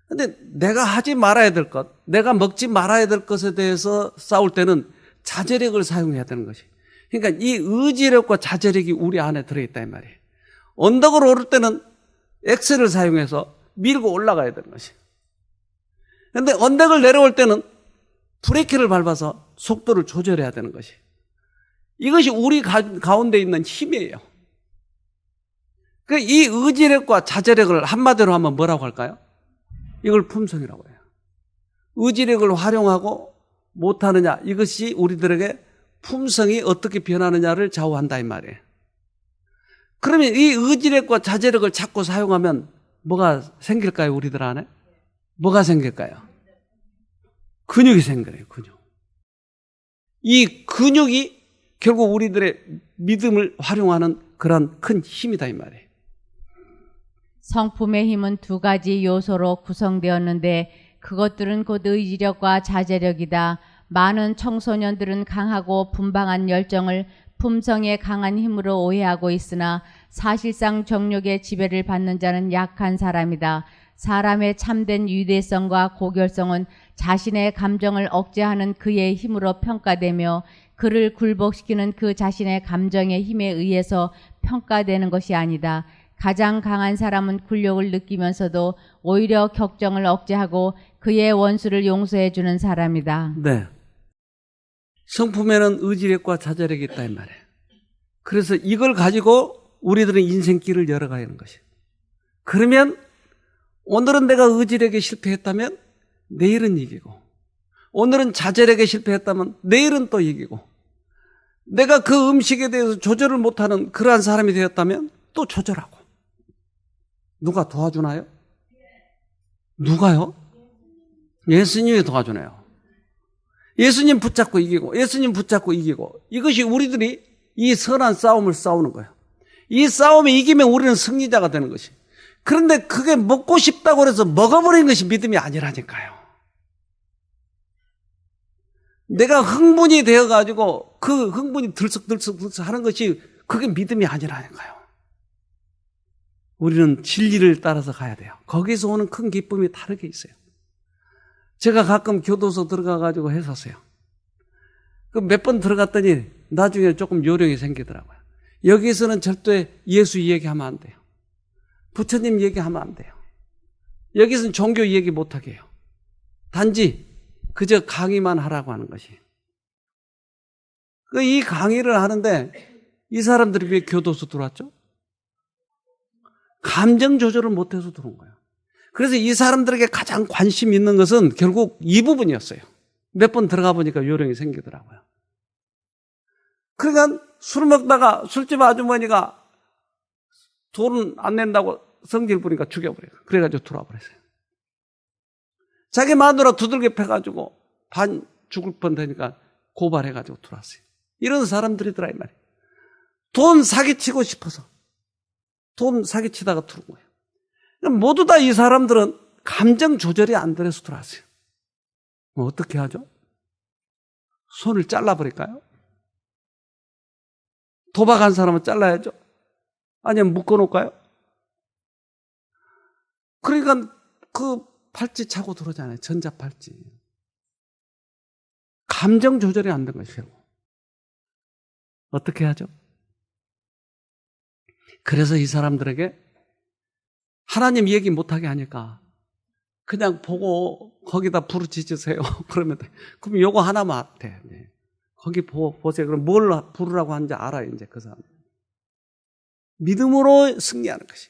근데 내가 하지 말아야 될 것, 내가 먹지 말아야 될 것에 대해서 싸울 때는 자제력을 사용해야 되는 것이에요. 그러니까 이 의지력과 자제력이 우리 안에 들어있다 이 말이에요. 언덕을 오를 때는 엑셀을 사용해서 밀고 올라가야 되는 것이에요. 그런데 언덕을 내려올 때는 브레이크를 밟아서 속도를 조절해야 되는 것이에요. 이것이 우리 가운데 있는 힘이에요. 이 의지력과 자제력을 한마디로 하면 뭐라고 할까요? 이걸 품성이라고 해요. 의지력을 활용하고 못하느냐, 이것이 우리들에게 품성이 어떻게 변하느냐를 좌우한다 이 말이에요. 그러면 이 의지력과 자제력을 자꾸 사용하면 뭐가 생길까요? 우리들 안에? 뭐가 생길까요? 근육이 생겨요. 근육. 이 근육이 결국 우리들의 믿음을 활용하는 그런 큰 힘이다 이 말이에요. 성품의 힘은 두 가지 요소로 구성되었는데 그것들은 곧 의지력과 자제력이다. 많은 청소년들은 강하고 분방한 열정을 품성의 강한 힘으로 오해하고 있으나 사실상 정욕의 지배를 받는 자는 약한 사람이다. 사람의 참된 유대성과 고결성은 자신의 감정을 억제하는 그의 힘으로 평가되며 그를 굴복시키는 그 자신의 감정의 힘에 의해서 평가되는 것이 아니다. 가장 강한 사람은 굴욕을 느끼면서도 오히려 격정을 억제하고 그의 원수를 용서해 주는 사람이다. 네. 성품에는 의지력과 자제력이 있다 이 말이에요. 그래서 이걸 가지고 우리들은 인생길을 열어가야 하는 것이에요. 그러면 오늘은 내가 의지력에 실패했다면 내일은 이기고, 오늘은 자제력에 실패했다면 내일은 또 이기고, 내가 그 음식에 대해서 조절을 못하는 그러한 사람이 되었다면 또 조절하고. 누가 도와주나요? 누가요? 예수님이 도와주네요. 예수님 붙잡고 이기고, 예수님 붙잡고 이기고, 이것이 우리들이 이 선한 싸움을 싸우는 거예요. 이 싸움에 이기면 우리는 승리자가 되는 것이. 그런데 그게 먹고 싶다고 해서 먹어버리는 것이 믿음이 아니라니까요. 내가 흥분이 되어가지고 그 흥분이 들썩들썩 하는 것이 그게 믿음이 아니라니까요. 우리는 진리를 따라서 가야 돼요. 거기서 오는 큰 기쁨이 다르게 있어요. 제가 가끔 교도소 들어가가지고 했었어요. 그 몇 번 들어갔더니 나중에 조금 요령이 생기더라고요. 여기서는 절대 예수 얘기하면 안 돼요. 부처님 얘기하면 안 돼요. 여기서는 종교 얘기 못하게 해요. 단지 그저 강의만 하라고 하는 것이. 이 강의를 하는데 이 사람들이 왜 교도소 들어왔죠? 감정 조절을 못해서 들어온 거예요. 그래서 이 사람들에게 가장 관심 있는 것은 결국 이 부분이었어요. 몇 번 들어가 보니까 요령이 생기더라고요. 그러니까 술 먹다가 술집 아주머니가 돈은 안 낸다고 성질 부리니까 죽여버려요. 그래가지고 들어와 버렸어요. 자기 마누라 두들겨 패가지고 반 죽을 뻔 되니까 고발해가지고 들어왔어요. 이런 사람들이더라 이 말이에요. 돈 사기치고 싶어서 돈 사기치다가 들어온 거예요. 모두 다 이 사람들은 감정 조절이 안 돼서 들어왔어요. 뭐 어떻게 하죠? 손을 잘라버릴까요? 도박한 사람은 잘라야죠. 아니면 묶어놓을까요? 그러니까 그 팔찌 차고 들어오잖아요. 전자팔찌. 감정 조절이 안 된 것이에요. 어떻게 하죠? 그래서 이 사람들에게 하나님 얘기 못하게 하니까 그냥 보고 거기다 부르짖으세요. 그러면 돼. 그럼 요거 하나만 돼. 네. 거기 보세요. 그럼 뭘 부르라고 하는지 알아요. 이제 그 사람. 믿음으로 승리하는 것이.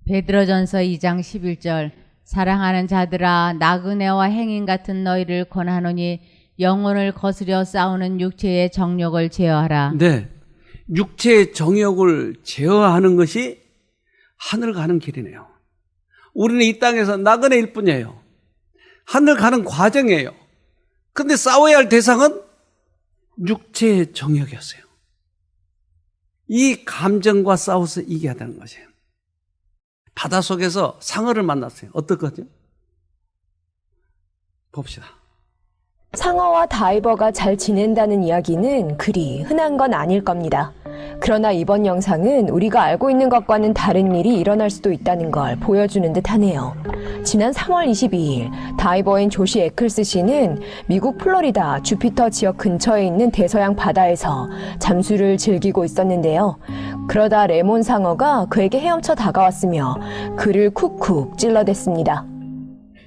베드로전서 2장 11절 사랑하는 자들아 나그네와 행인 같은 너희를 권하노니 영혼을 거스려 싸우는 육체의 정욕을 제어하라. 네. 육체의 정욕을 제어하는 것이 하늘 가는 길이네요. 우리는 이 땅에서 나그네일 뿐이에요. 하늘 가는 과정이에요. 근데 싸워야 할 대상은 육체의 정욕이었어요. 이 감정과 싸워서 이겨야 되는 것이에요. 바닷속에서 상어를 만났어요. 어떨 거죠? 봅시다. 상어와 다이버가 잘 지낸다는 이야기는 그리 흔한 건 아닐 겁니다. 그러나 이번 영상은 우리가 알고 있는 것과는 다른 일이 일어날 수도 있다는 걸 보여주는 듯 하네요. 지난 3월 22일 다이버인 조시 에클스 씨는 미국 플로리다 주피터 지역 근처에 있는 대서양 바다에서 잠수를 즐기고 있었는데요. 그러다 레몬 상어가 그에게 헤엄쳐 다가왔으며 그를 쿡쿡 찔러댔습니다.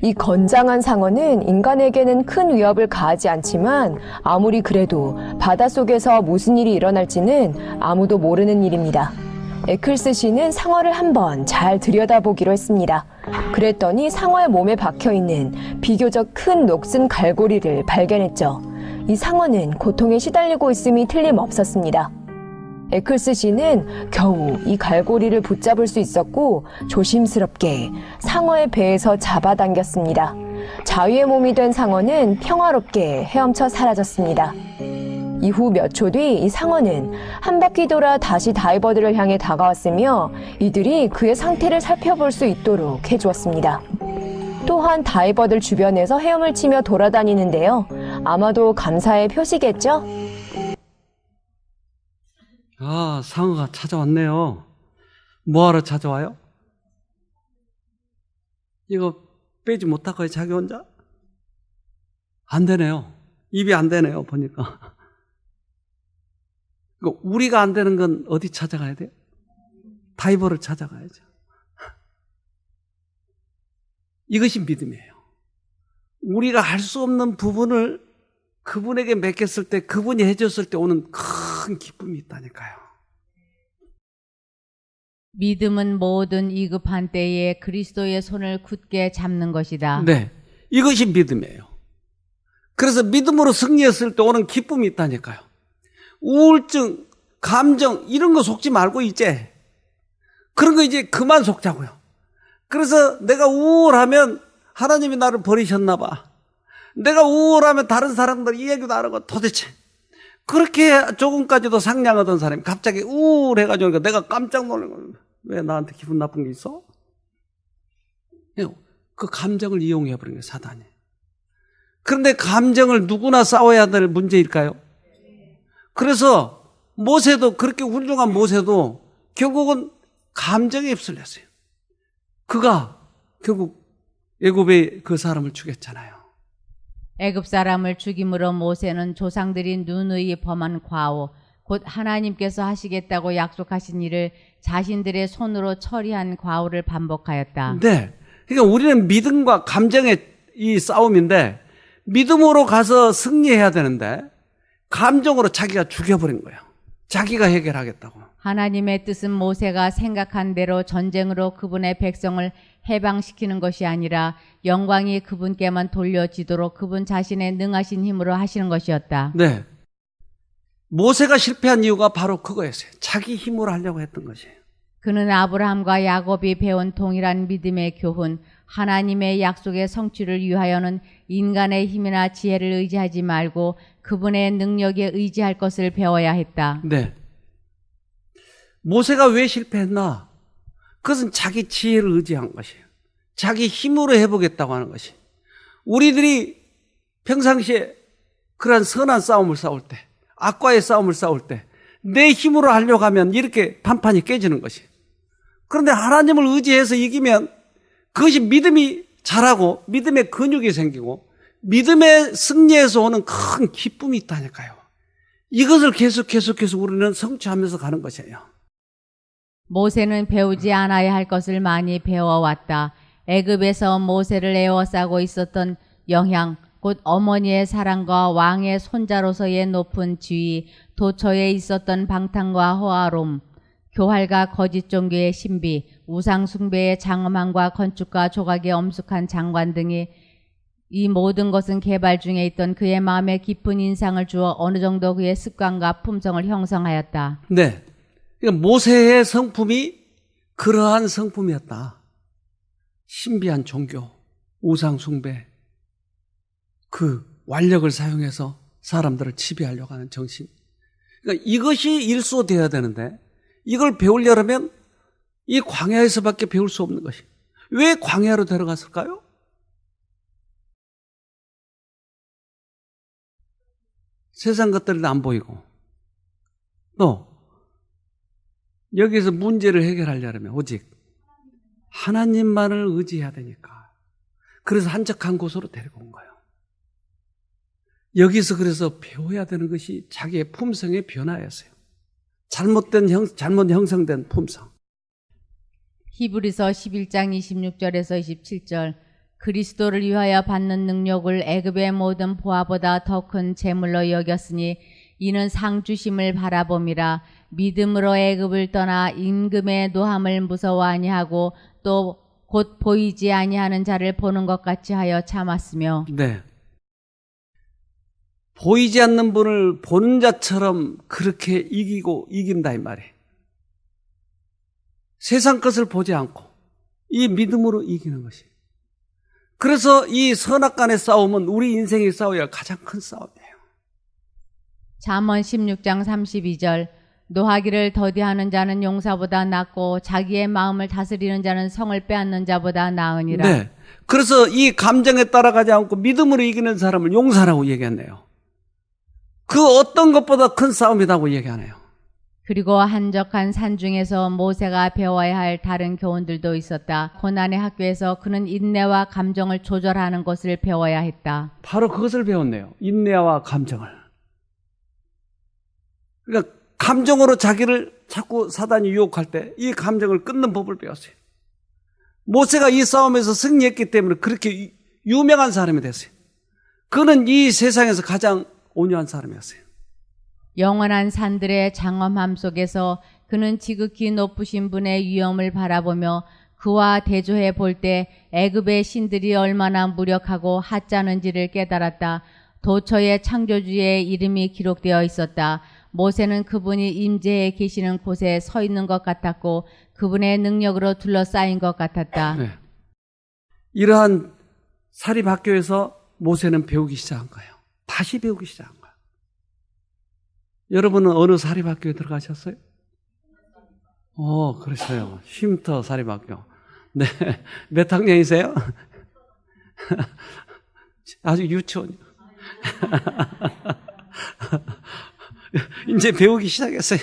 이 건장한 상어는 인간에게는 큰 위협을 가하지 않지만 아무리 그래도 바닷속에서 무슨 일이 일어날지는 아무도 모르는 일입니다. 에클스 씨는 상어를 한번 잘 들여다보기로 했습니다. 그랬더니 상어의 몸에 박혀있는 비교적 큰 녹슨 갈고리를 발견했죠. 이 상어는 고통에 시달리고 있음이 틀림없었습니다. 에클스 씨는 겨우 이 갈고리를 붙잡을 수 있었고 조심스럽게 상어의 배에서 잡아당겼습니다. 자유의 몸이 된 상어는 평화롭게 헤엄쳐 사라졌습니다. 이후 몇 초 뒤 이 상어는 한 바퀴 돌아 다시 다이버들을 향해 다가왔으며 이들이 그의 상태를 살펴볼 수 있도록 해주었습니다. 또한 다이버들 주변에서 헤엄을 치며 돌아다니는데요. 아마도 감사의 표시겠죠? 아, 상어가 찾아왔네요. 뭐하러 찾아와요? 이거 빼지 못할까요, 자기 혼자? 안 되네요. 입이 안 되네요, 보니까. 우리가 안 되는 건 어디 찾아가야 돼요? 다이버를 찾아가야죠. 이것이 믿음이에요. 우리가 할 수 없는 부분을 그분에게 맡겼을 때, 그분이 해줬을 때 오는 큰 기쁨이 있다니까요. 믿음은 모든 위급한 때에 그리스도의 손을 굳게 잡는 것이다. 네, 이것이 믿음이에요. 그래서 믿음으로 승리했을 때 오는 기쁨이 있다니까요. 우울증, 감정 이런 거 속지 말고 이제 그런 거 이제 그만 속자고요. 그래서 내가 우울하면 하나님이 나를 버리셨나 봐. 내가 우울하면 다른 사람들 이 얘기도 안 하고 도대체 그렇게 조금까지도 상냥하던 사람이 갑자기 우울해가지고 내가 깜짝 놀란 거예요. 왜 나한테 기분 나쁜 게 있어? 그 감정을 이용해버린 거예요, 사단이. 그런데 감정을 누구나 싸워야 될 문제일까요? 그래서 모세도, 그렇게 훌륭한 모세도 결국은 감정에 휩쓸렸어요. 그가 결국 애굽의 그 사람을 죽였잖아요. 애굽 사람을 죽임으로 모세는 조상들이 누누이 범한 과오, 곧 하나님께서 하시겠다고 약속하신 일을 자신들의 손으로 처리한 과오를 반복하였다. 네. 그러니까 우리는 믿음과 감정의 이 싸움인데 믿음으로 가서 승리해야 되는데 감정으로 자기가 죽여버린 거예요. 자기가 해결하겠다고. 하나님의 뜻은 모세가 생각한 대로 전쟁으로 그분의 백성을 해방시키는 것이 아니라 영광이 그분께만 돌려지도록 그분 자신의 능하신 힘으로 하시는 것이었다. 네. 모세가 실패한 이유가 바로 그거였어요. 자기 힘으로 하려고 했던 것이에요. 그는 아브라함과 야곱이 배운 동일한 믿음의 교훈, 하나님의 약속의 성취를 위하여는 인간의 힘이나 지혜를 의지하지 말고 그분의 능력에 의지할 것을 배워야 했다. 네. 모세가 왜 실패했나? 그것은 자기 지혜를 의지한 것이에요. 자기 힘으로 해보겠다고 하는 것이. 우리들이 평상시에 그러한 선한 싸움을 싸울 때, 악과의 싸움을 싸울 때 내 힘으로 하려고 하면 이렇게 판판이 깨지는 것이. 그런데 하나님을 의지해서 이기면 그것이 믿음이 자라고 믿음의 근육이 생기고 믿음의 승리에서 오는 큰 기쁨이 있다니까요. 이것을 계속해서 우리는 성취하면서 가는 것이에요. 모세는 배우지 않아야 할 것을 많이 배워왔다. 애굽에서 모세를 에워싸고 있었던 영향, 곧 어머니의 사랑과 왕의 손자로서의 높은 지위, 도처에 있었던 방탕과 호화로움, 교활과 거짓 종교의 신비, 우상 숭배의 장엄함과 건축과 조각의 엄숙한 장관 등이 이 모든 것은 개발 중에 있던 그의 마음에 깊은 인상을 주어 어느 정도 그의 습관과 품성을 형성하였다. 네. 그러니까 모세의 성품이 그러한 성품이었다. 신비한 종교, 우상 숭배, 그 완력을 사용해서 사람들을 지배하려고 하는 정신. 그러니까 이것이 일소되어야 되는데 이걸 배우려면 이 광야에서밖에 배울 수 없는 것이. 왜 광야로 데려갔을까요? 세상 것들은 안 보이고 또 여기서 문제를 해결하려면 오직 하나님만을 의지해야 되니까. 그래서 한적한 곳으로 데리고 온 거예요. 여기서 그래서 배워야 되는 것이 자기의 품성의 변화였어요. 잘못 형성된 품성. 히브리서 11장 26절에서 27절 그리스도를 위하여 받는 능력을 애굽의 모든 보화보다 더 큰 재물로 여겼으니 이는 상 주심을 바라봄이라. 믿음으로 애굽을 떠나 임금의 노함을 무서워 아니하고 또 곧 보이지 아니하는 자를 보는 것 같이 하여 참았으며. 네. 보이지 않는 분을 보는 자처럼 그렇게 이긴다 이 말이에요. 세상 것을 보지 않고 이 믿음으로 이기는 것이에요. 그래서 이 선악간의 싸움은 우리 인생의 싸움이 가장 큰 싸움이에요. 잠언 16장 32절 노하기를 더디하는 자는 용사보다 낫고 자기의 마음을 다스리는 자는 성을 빼앗는 자보다 나으니라. 네. 그래서 이 감정에 따라가지 않고 믿음으로 이기는 사람을 용사라고 얘기하네요. 그 어떤 것보다 큰 싸움이라고 얘기하네요. 그리고 한적한 산중에서 모세가 배워야 할 다른 교훈들도 있었다. 고난의 학교에서 그는 인내와 감정을 조절하는 것을 배워야 했다. 바로 그것을 배웠네요. 인내와 감정을. 그러니까 감정으로 자기를 자꾸 사단이 유혹할 때 이 감정을 끊는 법을 배웠어요. 모세가 이 싸움에서 승리했기 때문에 그렇게 유명한 사람이 됐어요. 그는 이 세상에서 가장 온유한 사람이었어요. 영원한 산들의 장엄함 속에서 그는 지극히 높으신 분의 위엄을 바라보며 그와 대조해 볼 때 애굽의 신들이 얼마나 무력하고 하찮은지를 깨달았다. 도처에 창조주의 이름이 기록되어 있었다. 모세는 그분이 임재해 계시는 곳에 서 있는 것 같았고 그분의 능력으로 둘러싸인 것 같았다. 네. 이러한 사립학교에서 모세는 배우기 시작한 거예요. 다시 배우기 시작한 거예요. 여러분은 어느 사립학교에 들어가셨어요? 그러세요. 쉼터 사립학교. 네. 몇 학년이세요? 아주 유치원이요. 이제 배우기 시작했어요.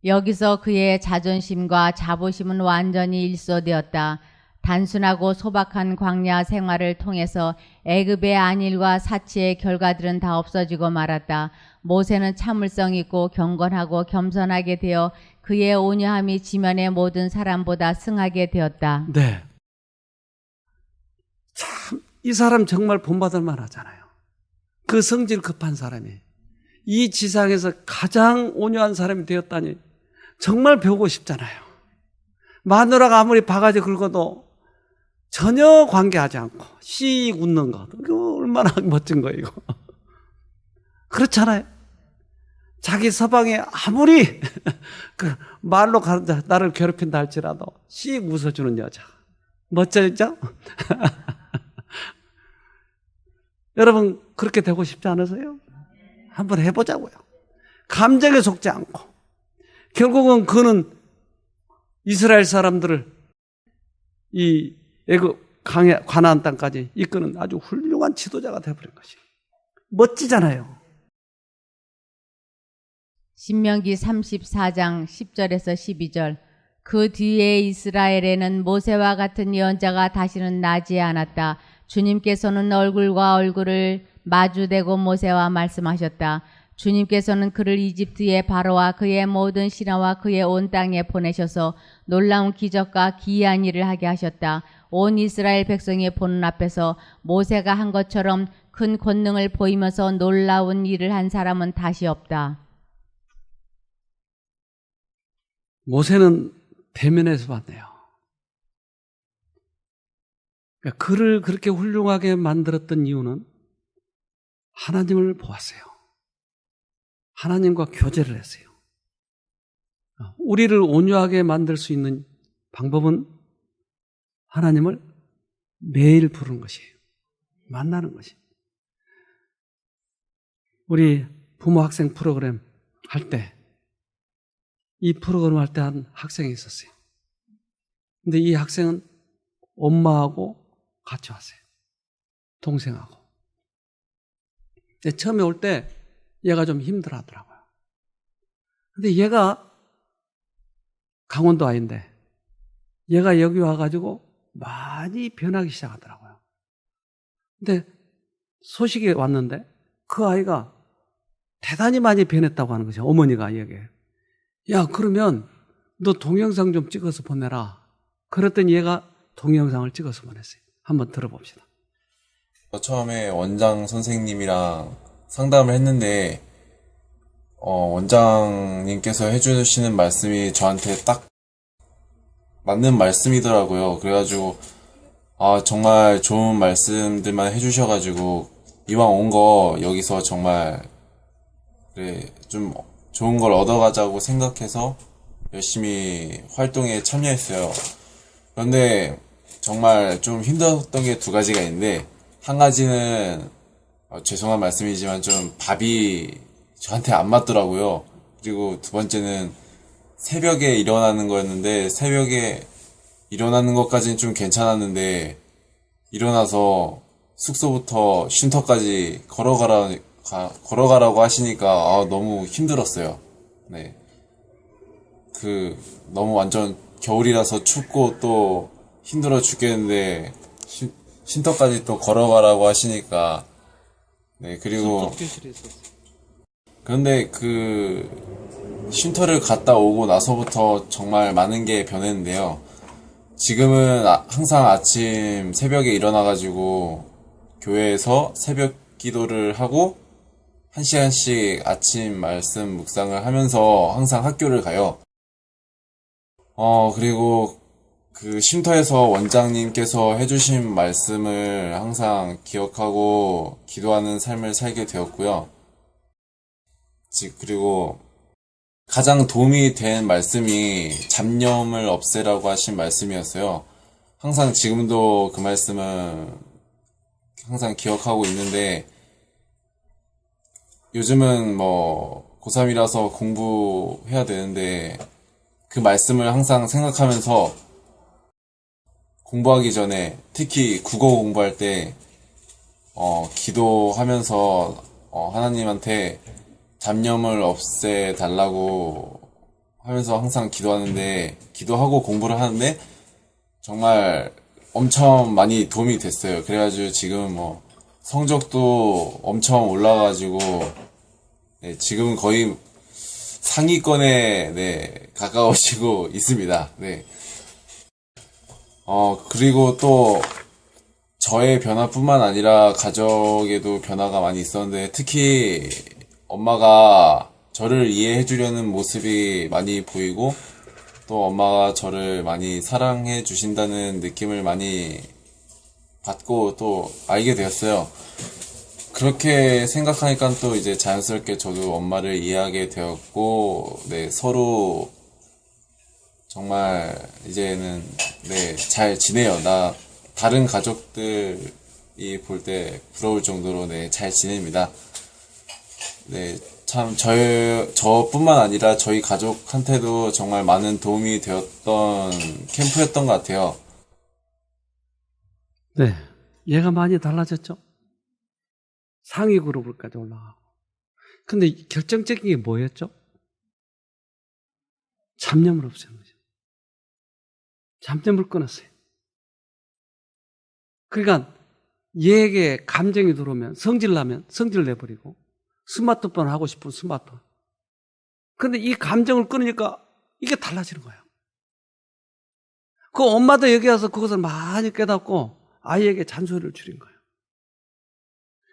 여기서 그의 자존심과 자부심은 완전히 일소되었다. 단순하고 소박한 광야 생활을 통해서 애굽의 안일과 사치의 결과들은 다 없어지고 말았다. 모세는 참을성 있고 경건하고 겸손하게 되어 그의 온유함이 지면의 모든 사람보다 승하게 되었다. 네. 참, 이 사람 정말 본받을 만하잖아요. 그 성질 급한 사람이 이 지상에서 가장 온유한 사람이 되었다니 정말 배우고 싶잖아요. 마누라가 아무리 바가지 긁어도 전혀 관계하지 않고 씩 웃는 것. 이거 얼마나 멋진 거예요, 이거. 그렇잖아요. 자기 서방이 아무리 그 말로 나를 괴롭힌다 할지라도 씩 웃어주는 여자. 멋져있죠? 여러분 그렇게 되고 싶지 않으세요? 한번 해보자고요. 감정에 속지 않고. 결국은 그는 이스라엘 사람들을 이 애굽 가나안 땅까지 이끄는 아주 훌륭한 지도자가 되어버린 것이 멋지잖아요. 신명기 34장 10절에서 12절. 그 뒤에 이스라엘에는 모세와 같은 예언자가 다시는 나지 않았다. 주님께서는 얼굴과 얼굴을 마주대고 모세와 말씀하셨다. 주님께서는 그를 이집트의 바로와 그의 모든 신하와 그의 온 땅에 보내셔서 놀라운 기적과 기이한 일을 하게 하셨다. 온 이스라엘 백성이 보는 앞에서 모세가 한 것처럼 큰 권능을 보이면서 놀라운 일을 한 사람은 다시 없다. 모세는 대면에서 봤네요. 그러니까 그를 그렇게 훌륭하게 만들었던 이유는 하나님을 보았어요. 하나님과 교제를 했어요. 우리를 온유하게 만들 수 있는 방법은 하나님을 매일 부르는 것이에요. 만나는 것이에요. 우리 부모 학생 프로그램 할 때, 이 프로그램 할 때 한 학생이 있었어요. 근데 이 학생은 엄마하고 같이 왔어요. 동생하고. 근데 처음에 올 때 얘가 좀 힘들어 하더라고요. 근데 얘가 강원도 아이인데 얘가 여기 와가지고 많이 변하기 시작하더라고요. 근데 소식이 왔는데 그 아이가 대단히 많이 변했다고 하는 거죠. 어머니가 얘기해요. 야, 그러면 너 동영상 좀 찍어서 보내라. 그랬더니 얘가 동영상을 찍어서 보냈어요. 한번 들어봅시다. 처음에 원장 선생님이랑 상담을 했는데 원장님께서 해주시는 말씀이 저한테 딱 맞는 말씀이더라고요. 그래가지고 정말 좋은 말씀들만 해주셔가지고 이왕 온 거 여기서 정말 그래 좀 좋은 걸 얻어가자고 생각해서 열심히 활동에 참여했어요. 그런데 정말 좀 힘들었던 게 두 가지가 있는데, 한 가지는 죄송한 말씀이지만 좀 밥이 저한테 안 맞더라고요. 그리고 두 번째는 새벽에 일어나는 거였는데, 새벽에 일어나는 것까지는 좀 괜찮았는데 일어나서 숙소부터 쉼터까지 걸어가라고 하시니까 너무 힘들었어요. 네. 너무 완전 겨울이라서 춥고 또 힘들어 죽겠는데 쉼터까지 또 걸어가라고 하시니까 네, 그리고 그런데 쉼터를 갔다 오고 나서부터 정말 많은 게 변했는데요. 지금은 항상 아침 새벽에 일어나가지고 교회에서 새벽 기도를 하고 1시간씩 아침 말씀 묵상을 하면서 항상 학교를 가요. 그리고 쉼터에서 원장님께서 해주신 말씀을 항상 기억하고 기도하는 삶을 살게 되었고요. 그리고 가장 도움이 된 말씀이 잡념을 없애라고 하신 말씀이었어요. 항상 지금도 그 말씀은 항상 기억하고 있는데, 요즘은 고3이라서 공부해야 되는데 그 말씀을 항상 생각하면서 공부하기 전에, 특히 국어 공부할 때 기도하면서 하나님한테 잡념을 없애달라고 하면서 항상 기도하고 공부를 하는데 정말 엄청 많이 도움이 됐어요. 그래가지고 지금 성적도 엄청 올라가가지고 네, 지금은 거의 상위권에 네, 가까워지고 있습니다. 네. 그리고 또 저의 변화뿐만 아니라 가족에도 변화가 많이 있었는데, 특히 엄마가 저를 이해해 주려는 모습이 많이 보이고, 또 엄마가 저를 많이 사랑해 주신다는 느낌을 많이 받고 또 알게 되었어요. 그렇게 생각하니까 또 이제 자연스럽게 저도 엄마를 이해하게 되었고, 네, 서로 정말 이제는 네, 잘 지내요. 다른 가족들이 볼 때 부러울 정도로 네, 잘 지냅니다. 네, 참 저뿐만 아니라 저희 가족한테도 정말 많은 도움이 되었던 캠프였던 것 같아요. 네, 얘가 많이 달라졌죠. 상위 그룹을까지 올라가고. 근데 결정적인 게 뭐였죠? 잡념을 없애는 거죠. 잡념을 끊었어요. 그러니까 얘에게 감정이 들어오면 성질 나면 성질 내버리고, 스마트폰 하고 싶으면 스마트폰. 근데 이 감정을 끊으니까 이게 달라지는 거예요. 그 엄마도 여기 와서 그것을 많이 깨닫고 아이에게 잔소리를 줄인 거예요.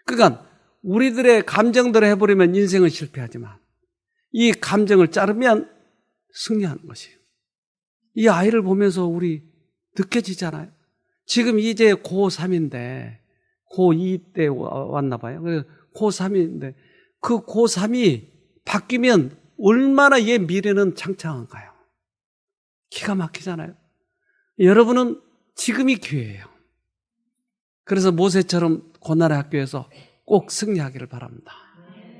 그러니까 우리들의 감정대로 해버리면 인생은 실패하지만 이 감정을 자르면 승리하는 것이에요. 이 아이를 보면서 우리 느껴지잖아요. 지금 이제 고3인데 고2 때 왔나 봐요. 고3인데 그 고3이 바뀌면 얼마나 얘 미래는 창창한가요? 기가 막히잖아요. 여러분은 지금이 기회예요. 그래서 모세처럼 고난의 학교에서 꼭 승리하기를 바랍니다.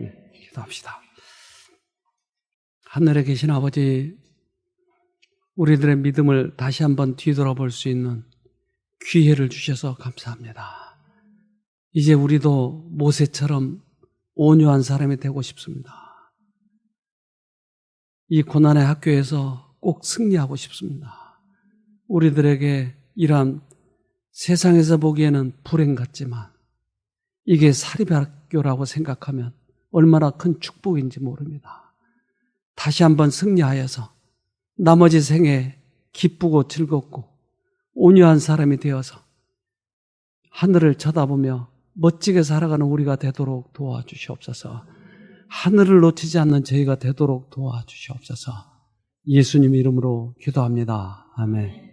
네, 기도합시다. 하늘에 계신 아버지, 우리들의 믿음을 다시 한번 뒤돌아볼 수 있는 기회를 주셔서 감사합니다. 이제 우리도 모세처럼 온유한 사람이 되고 싶습니다. 이 고난의 학교에서 꼭 승리하고 싶습니다. 우리들에게 이러한 세상에서 보기에는 불행 같지만 이게 사립학교라고 생각하면 얼마나 큰 축복인지 모릅니다. 다시 한번 승리하여서 나머지 생에 기쁘고 즐겁고 온유한 사람이 되어서 하늘을 쳐다보며 멋지게 살아가는 우리가 되도록 도와주시옵소서. 하늘을 놓치지 않는 저희가 되도록 도와주시옵소서. 예수님 이름으로 기도합니다. 아멘.